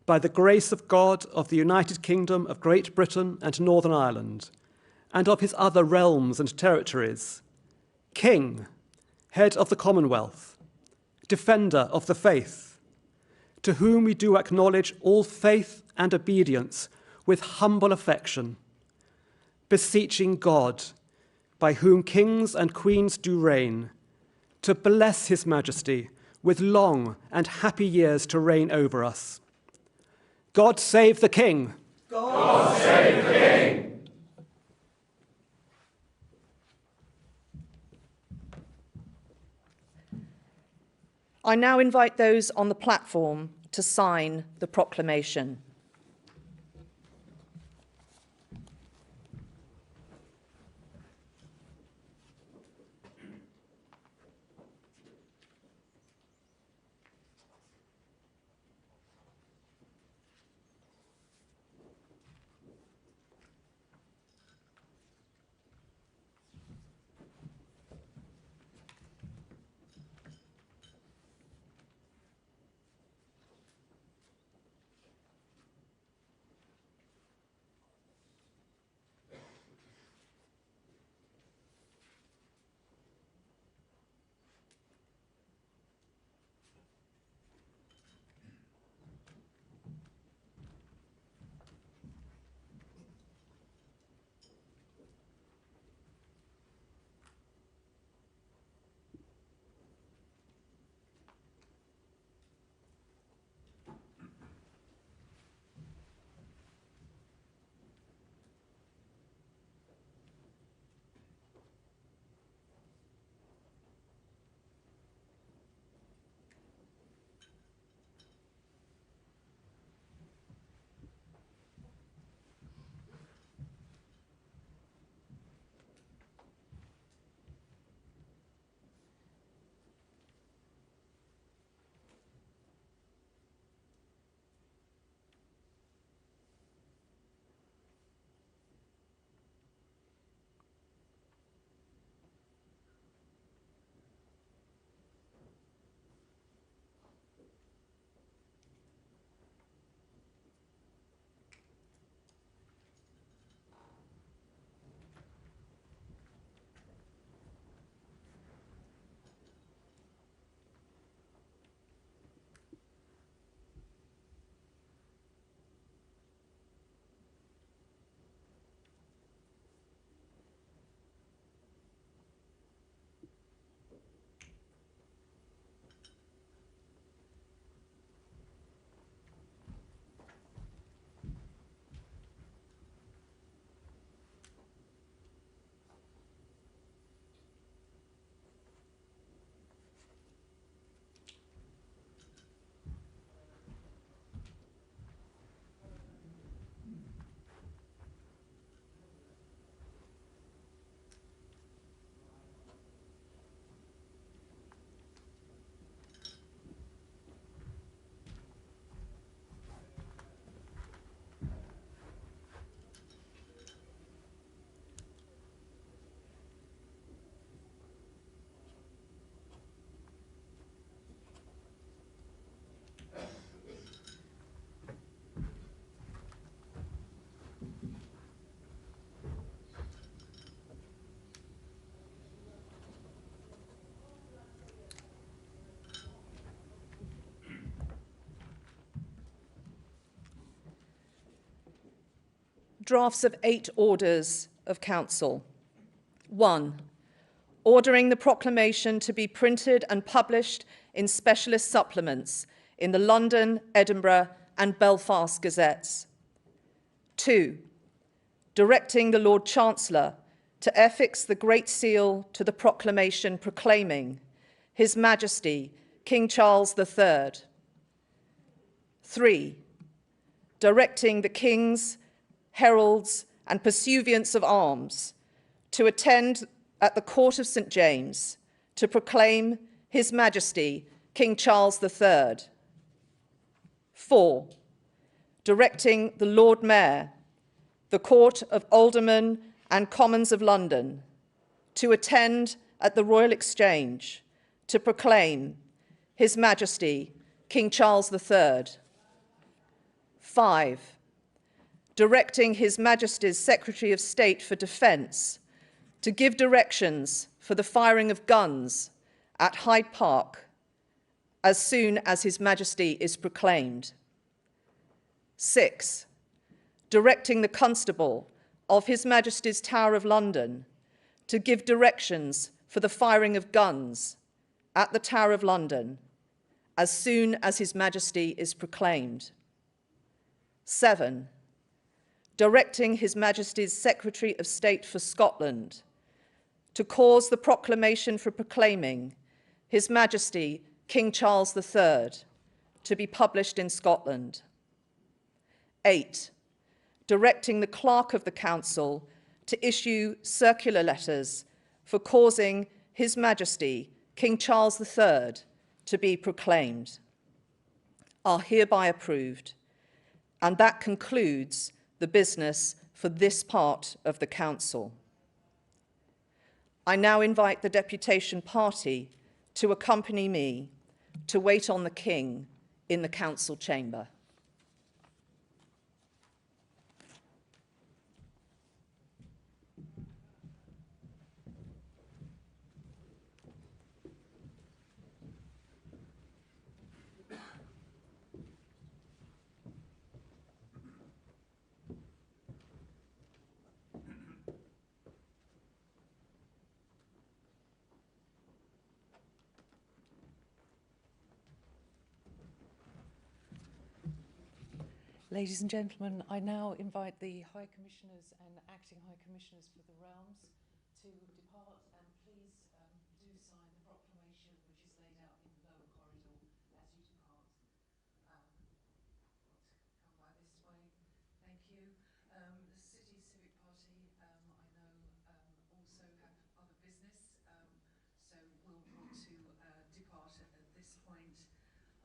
by the grace of God of the United Kingdom of Great Britain and Northern Ireland, and of his other realms and territories, King, head of the Commonwealth, defender of the faith, to whom we do acknowledge all faith and obedience with humble affection, beseeching God, by whom kings and queens do reign, to bless his majesty with long and happy years to reign over us. God save the King. God save the King. I now invite those on the platform to sign the proclamation. Drafts of 8 orders of council. 1. Ordering the proclamation to be printed and published in specialist supplements in the London, Edinburgh and Belfast Gazettes. 2. Directing the Lord Chancellor to affix the Great Seal to the proclamation proclaiming His Majesty King Charles III. 3. Directing the King's heralds and pursuivants of arms to attend at the Court of St. James to proclaim His Majesty King Charles III. 4. Directing the Lord Mayor, the Court of Aldermen and Commons of London to attend at the Royal Exchange to proclaim His Majesty King Charles III. 5, directing His Majesty's Secretary of State for Defence to give directions for the firing of guns at Hyde Park as soon as His Majesty is proclaimed. 6, directing the Constable of His Majesty's Tower of London to give directions for the firing of guns at the Tower of London as soon as His Majesty is proclaimed. 7, directing His Majesty's Secretary of State for Scotland to cause the proclamation for proclaiming His Majesty King Charles III to be published in Scotland. 8, directing the Clerk of the Council to issue circular letters for causing His Majesty King Charles III to be proclaimed, are hereby approved, and that concludes the business for this part of the Council. I now invite the deputation party to accompany me to wait on the King in the Council chamber. Ladies and gentlemen, I now invite the High Commissioners and Acting High Commissioners for the Realms to depart, and please do sign the proclamation which is laid out in the lower corridor as you depart. Come by this way. Thank you. The City Civic Party, I know, also have other business, so we'll want to depart at this point.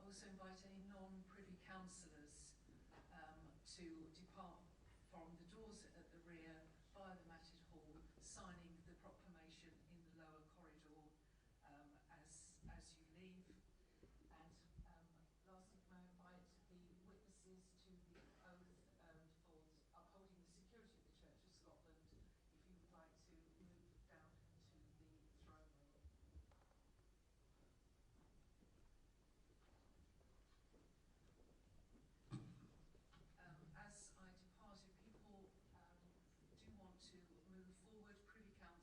I also invite any non-privy councillors to depart from the doors at the rear via the matted hall, signing the proclamation in the lower corridor as you leave. And lastly, can I invite the witnesses to the oath for upholding the security of the Church of Scotland, if you would like to move down into the throne room. As I depart, if people do want to move forward, Privy Council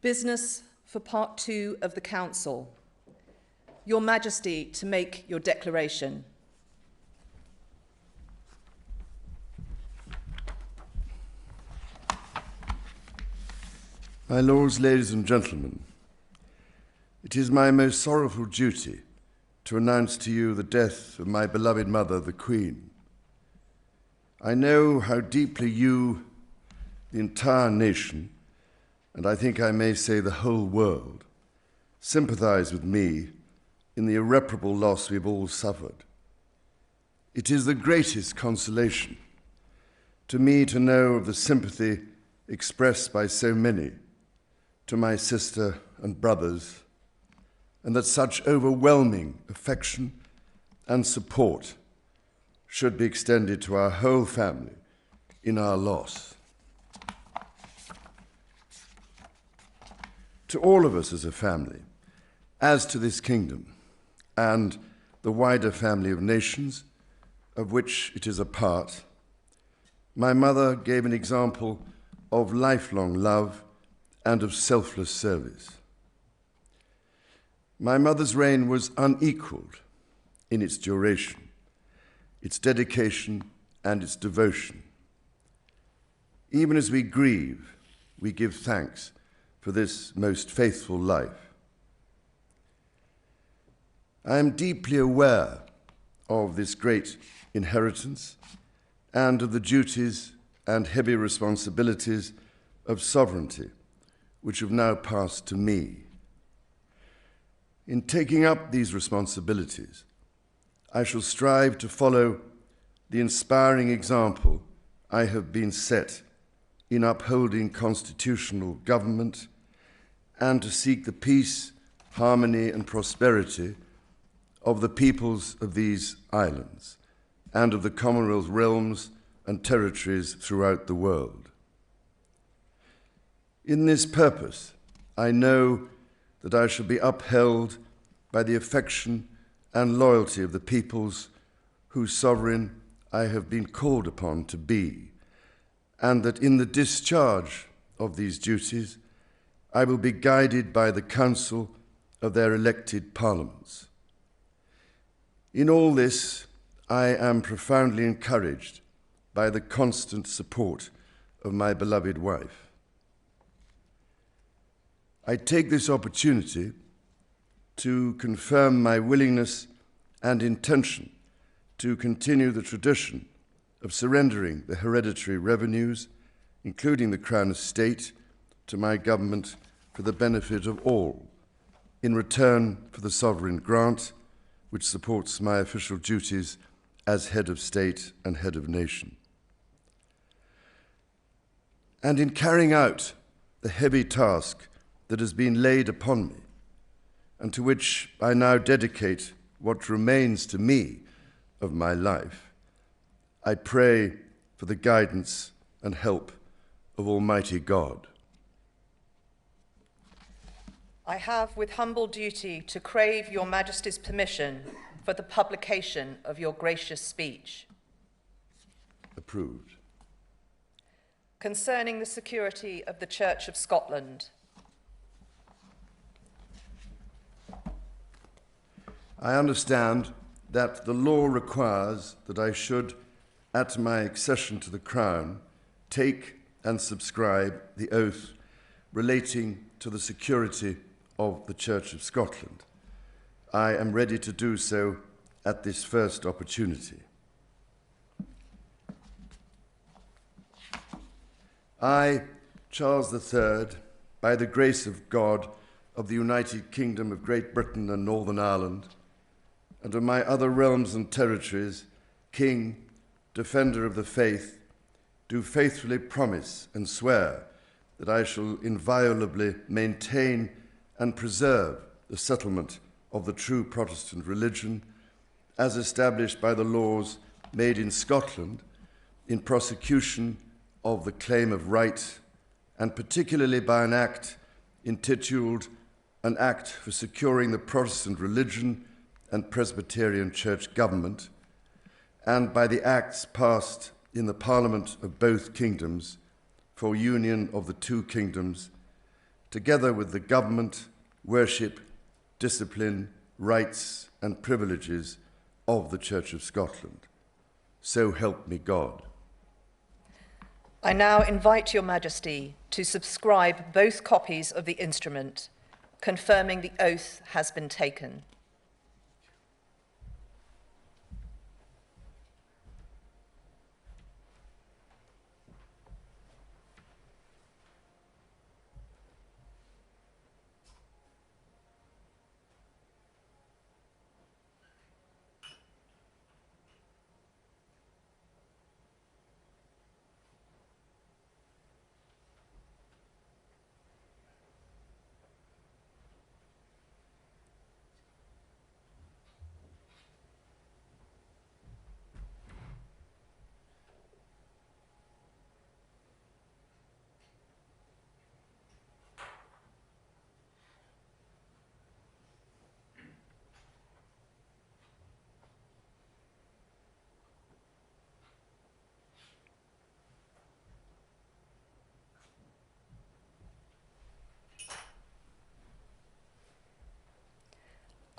Business for part 2 of the Council. Your Majesty, to make your declaration. My lords, ladies and gentlemen, it is my most sorrowful duty to announce to you the death of my beloved mother, the Queen. I know how deeply you, the entire nation, and I think I may say the whole world, sympathize with me in the irreparable loss we've all suffered. It is the greatest consolation to me to know of the sympathy expressed by so many to my sister and brothers, and that such overwhelming affection and support should be extended to our whole family in our loss. To all of us as a family, as to this kingdom and the wider family of nations of which it is a part, my mother gave an example of lifelong love and of selfless service. My mother's reign was unequaled in its duration, its dedication, and its devotion. Even as we grieve, we give thanks for this most faithful life. I am deeply aware of this great inheritance and of the duties and heavy responsibilities of sovereignty which have now passed to me. In taking up these responsibilities, I shall strive to follow the inspiring example I have been set in upholding constitutional government and to seek the peace, harmony, and prosperity of the peoples of these islands and of the Commonwealth realms and territories throughout the world. In this purpose, I know that I shall be upheld by the affection and loyalty of the peoples whose sovereign I have been called upon to be, and that in the discharge of these duties, I will be guided by the counsel of their elected parliaments. In all this, I am profoundly encouraged by the constant support of my beloved wife. I take this opportunity to confirm my willingness and intention to continue the tradition of surrendering the hereditary revenues, including the Crown Estate, to my government for the benefit of all, in return for the sovereign grant, which supports my official duties as head of state and head of nation. And in carrying out the heavy task that has been laid upon me, and to which I now dedicate what remains to me of my life, I pray for the guidance and help of Almighty God. I have with humble duty to crave your Majesty's permission for the publication of your gracious speech. Approved. Concerning the security of the Church of Scotland. I understand that the law requires that I should, at my accession to the Crown, take and subscribe the oath relating to the security of the Church of Scotland. I am ready to do so at this first opportunity. I, Charles III, by the grace of God of the United Kingdom of Great Britain and Northern Ireland, and of my other realms and territories, King, Defender of the Faith, do faithfully promise and swear that I shall inviolably maintain and preserve the settlement of the true Protestant religion as established by the laws made in Scotland in prosecution of the claim of right, and particularly by an act intituled An Act for Securing the Protestant Religion and Presbyterian Church Government, and by the acts passed in the Parliament of both kingdoms for union of the two kingdoms, together with the government, worship, discipline, rights, and privileges of the Church of Scotland. So help me God. I now invite your Majesty to subscribe both copies of the instrument, confirming the oath has been taken.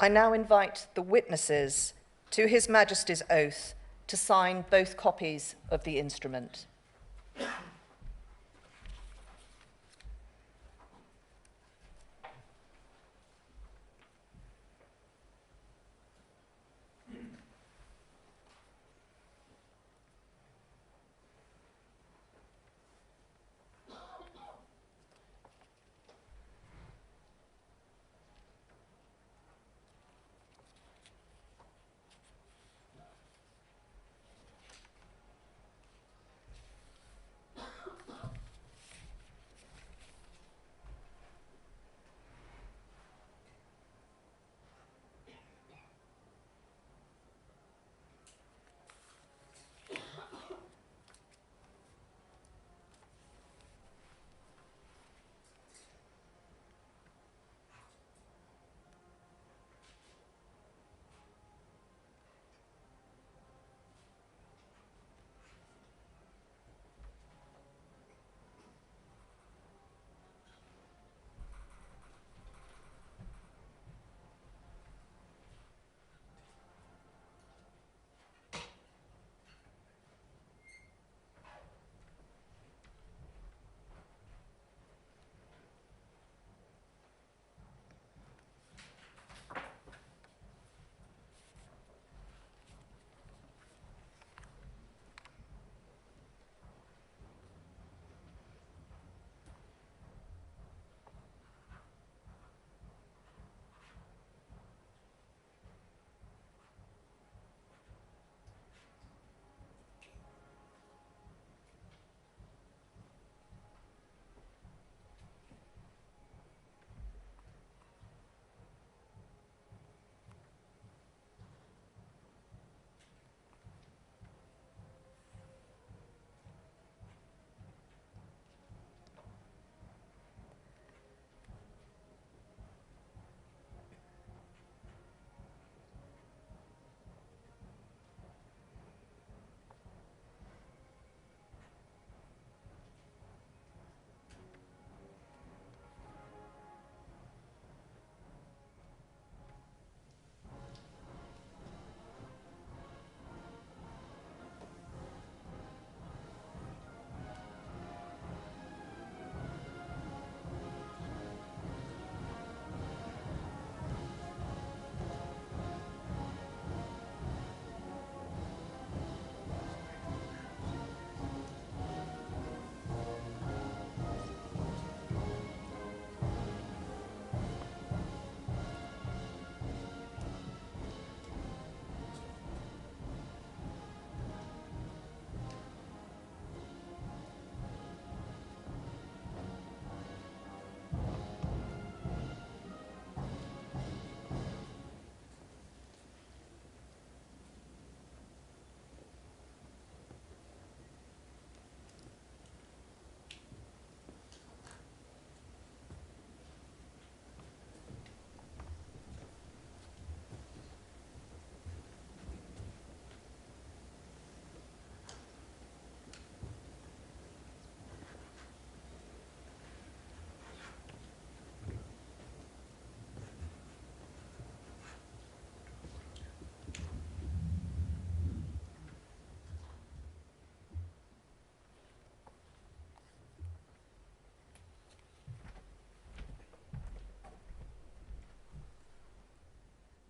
I now invite the witnesses to His Majesty's oath to sign both copies of the instrument.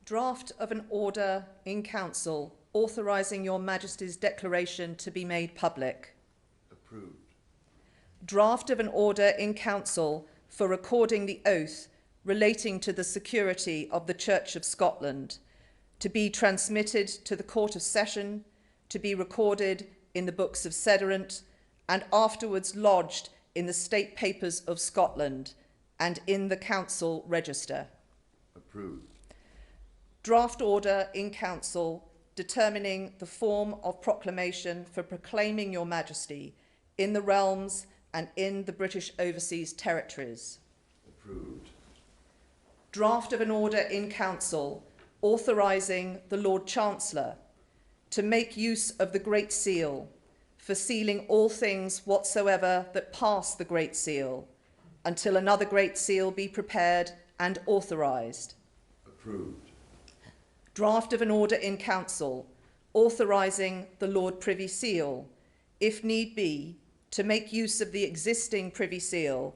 Draft of an order in council authorising your Majesty's declaration to be made public. Approved. Draft of an order in council for recording the oath relating to the security of the Church of Scotland, to be transmitted to the Court of Session, to be recorded in the books of Sederant, and afterwards lodged in the State Papers of Scotland and in the Council Register. Approved. Draft order in council determining the form of proclamation for proclaiming your Majesty in the realms and in the British Overseas Territories. Approved. Draft of an order in council authorising the Lord Chancellor to make use of the Great Seal for sealing all things whatsoever that pass the Great Seal until another Great Seal be prepared and authorised. Approved. Draft of an order in council authorising the Lord Privy Seal, if need be, to make use of the existing Privy Seal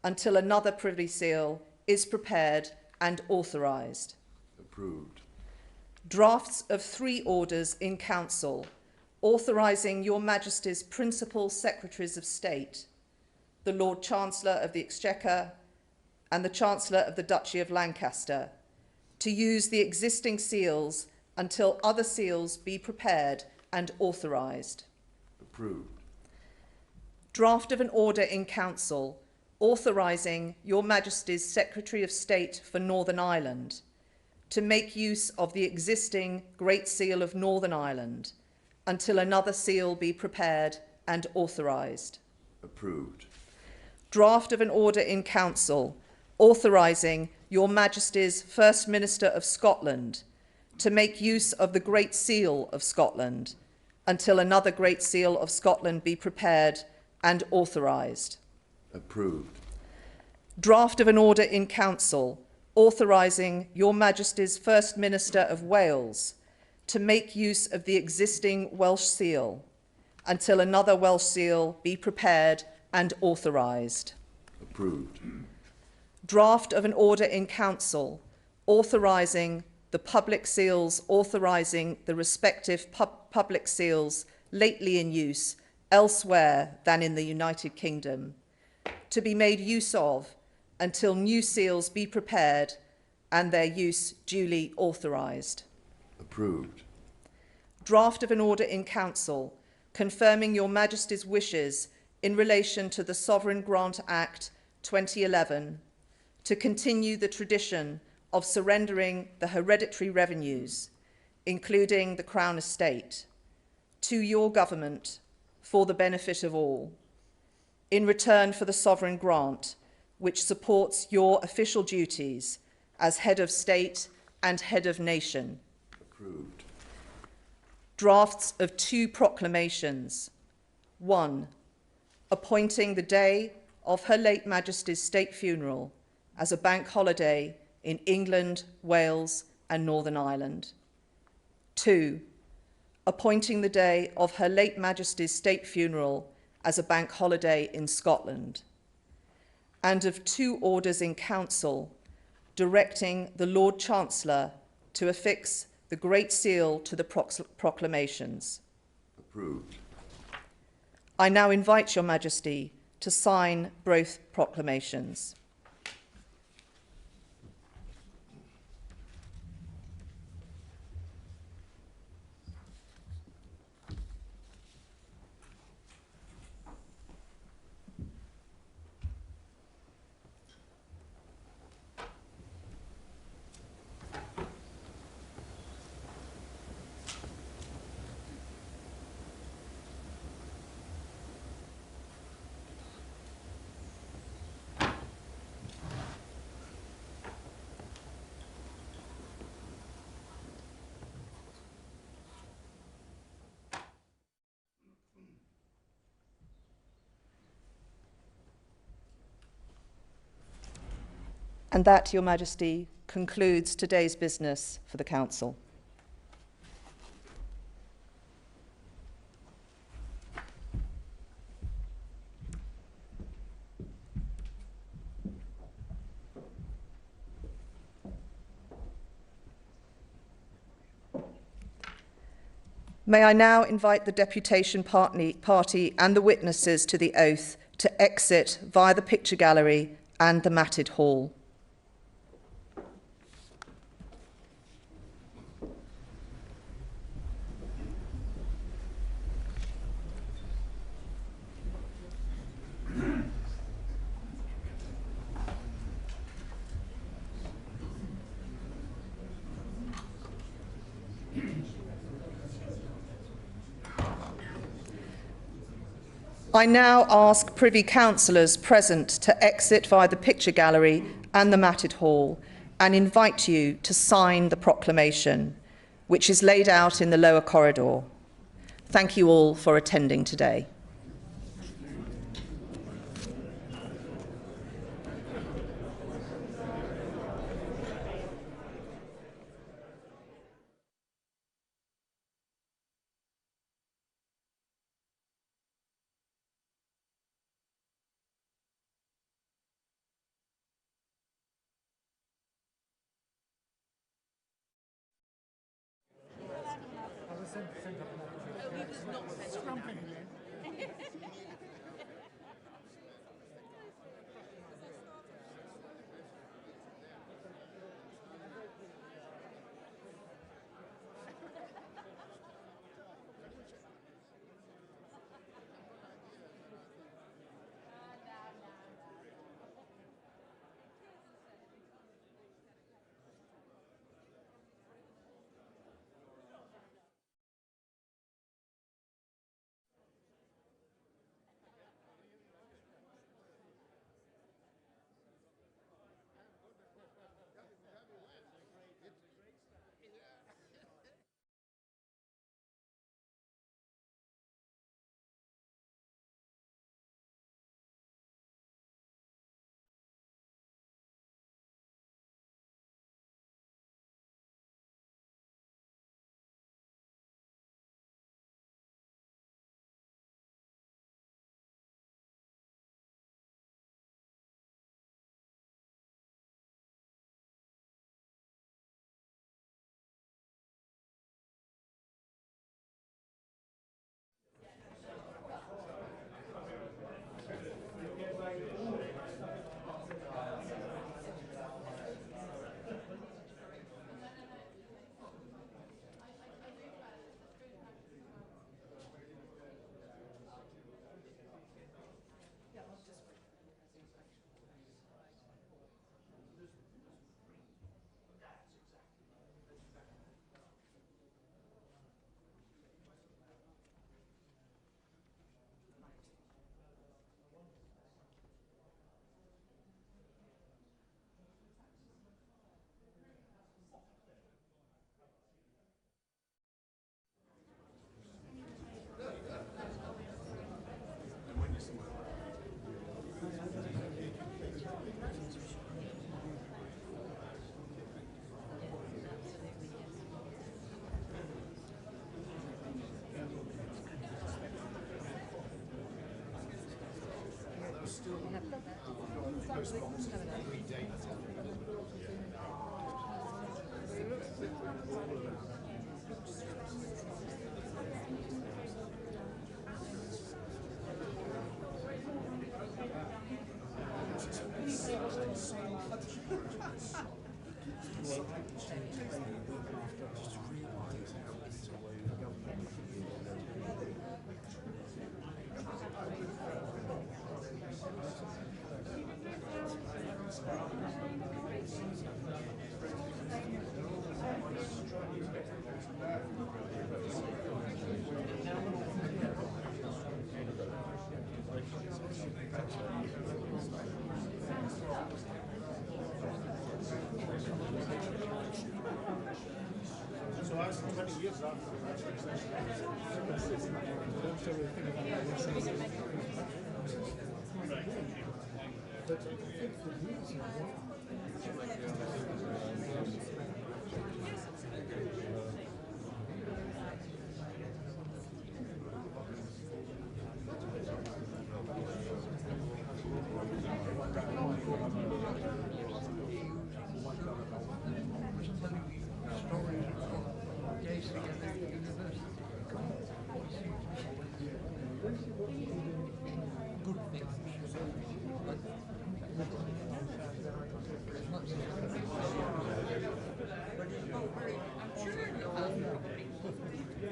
until another Privy Seal is prepared and authorised. Approved. Drafts of 3 orders in council authorising your Majesty's principal Secretaries of State, the Lord Chancellor of the Exchequer and the Chancellor of the Duchy of Lancaster, to use the existing seals until other seals be prepared and authorised. Approved. Draft of an order in council authorising your Majesty's Secretary of State for Northern Ireland to make use of the existing Great Seal of Northern Ireland until another seal be prepared and authorised. Approved. Draft of an order in council authorising your Majesty's First Minister of Scotland to make use of the Great Seal of Scotland until another Great Seal of Scotland be prepared and authorised. Approved. Draft of an order in council authorising your Majesty's First Minister of Wales to make use of the existing Welsh seal until another Welsh seal be prepared and authorised. Approved. Draft of an order in council authorising the public seals authorising the respective public seals lately in use elsewhere than in the United Kingdom to be made use of until new seals be prepared and their use duly authorised. Approved. Draft of an order in council confirming your Majesty's wishes in relation to the Sovereign Grant Act 2011 to continue the tradition of surrendering the hereditary revenues, including the Crown Estate, to your government for the benefit of all, in return for the sovereign grant, which supports your official duties as head of state and head of nation. Approved. Drafts of 2 proclamations. 1. Appointing the day of Her late Majesty's state funeral as a bank holiday in England, Wales and Northern Ireland. 2. Appointing the day of Her late Majesty's state funeral as a bank holiday in Scotland. And of 2 orders in council directing the Lord Chancellor to affix the Great Seal to the proclamations. Approved. I now invite your Majesty to sign both proclamations. And that, Your Majesty, concludes today's business for the Council. May I now invite the deputation party and the witnesses to the oath to exit via the picture gallery and the matted hall. I now ask Privy Councillors present to exit via the picture gallery and the matted hall and invite you to sign the proclamation, which is laid out in the lower corridor. Thank you all for attending today.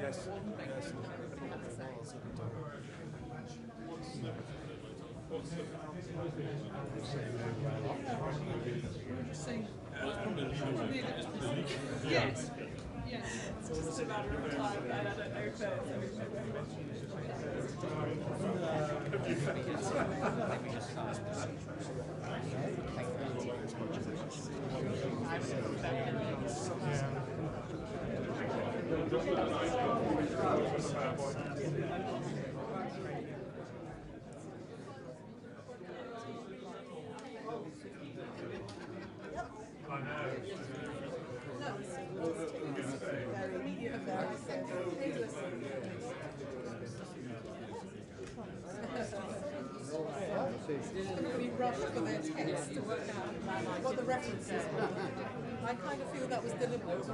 Yes. Yes. It's just a matter of time, and I don't know if deliberately rushed for their text to work out what the references were. I kind of feel that was deliberate.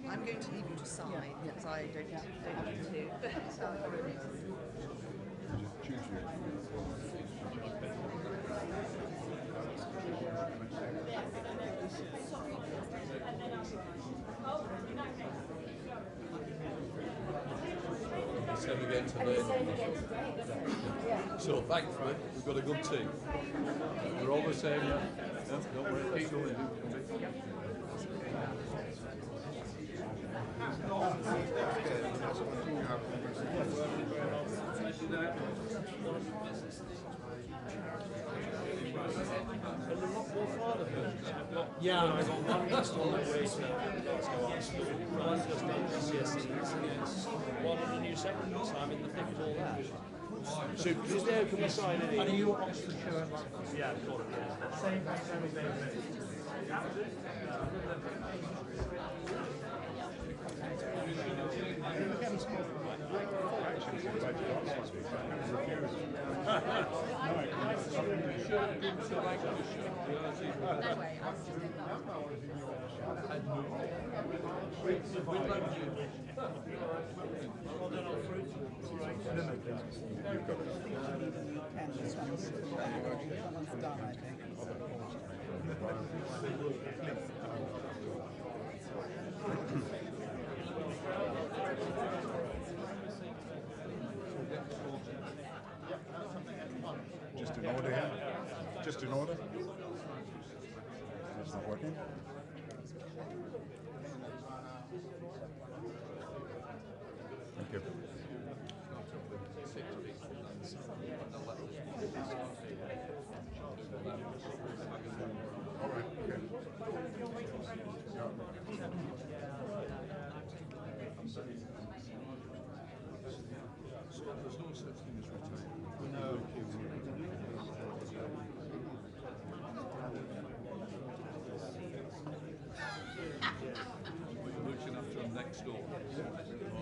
I'm going to leave you to sign because I don't need to. So we get to learn. So thankfully we've got a good team. We're all the same. No, don't worry, keep going. Yeah, I've got one just on the way to one just on GCSEs, one on a new secondary, so I'm in the thick of all that. So, is there, can we sign any? Are you Oxfordshire? Yeah, of course. Same. Just in order here? Just in order? It's not working? Thank you. All right, okay. So there's no such thing as retirement. No. We're looking after them next door.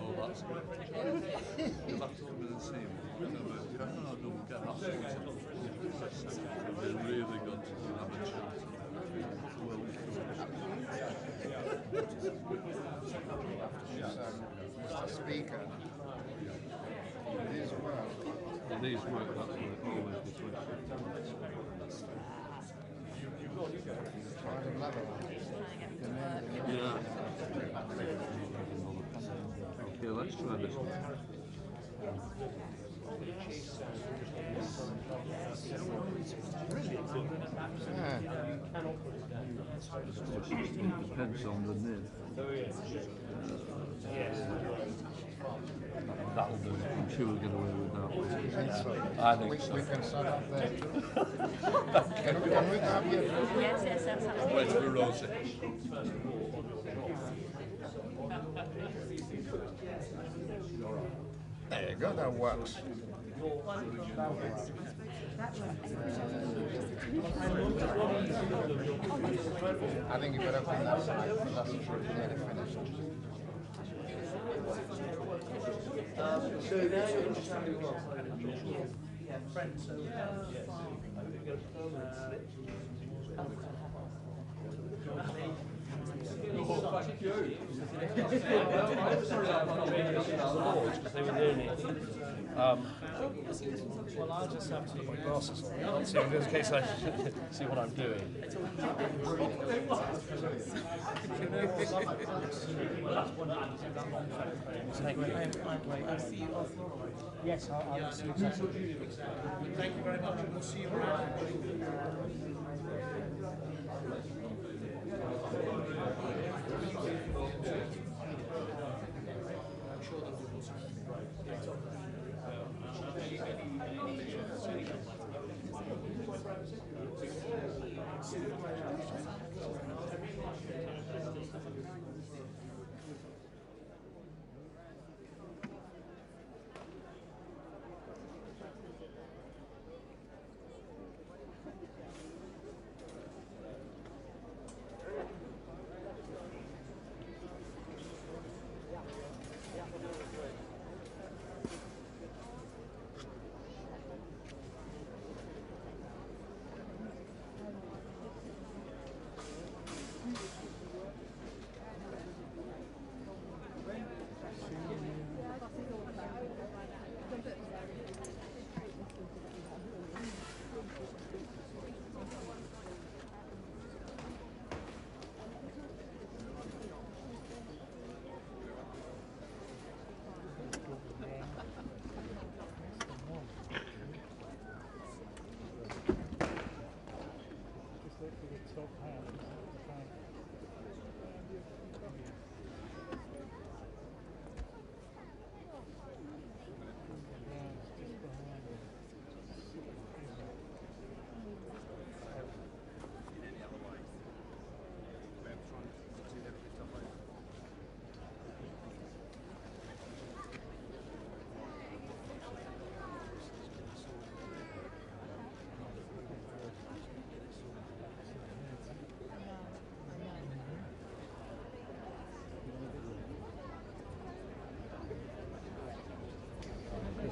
Oh, that's good. You'll have to come in and see him. No, we'll get that sorted. We're really going to have a chat. Mr. Speaker, these work. These work, that's what it always gets with. Yeah. Okay, let's try this one. It depends on the nib. That'll do. I'm sure we'll get away with that. I think so. We can start up there. Can we have it? Yes, that's Where's the Rosie? There you go, that works. I think you better clean that side because that's nearly finished. So now you're understanding what? Yeah, friends. So, Thank you. I'm sorry I'm not being because they were doing it. Well, I'll just have to put my glasses on, so in case I see what I'm doing. Thank you. I'll see you off. Yes, I'll see you. Thank you very much, and we'll see you around.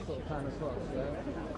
Sort of pan across, yeah?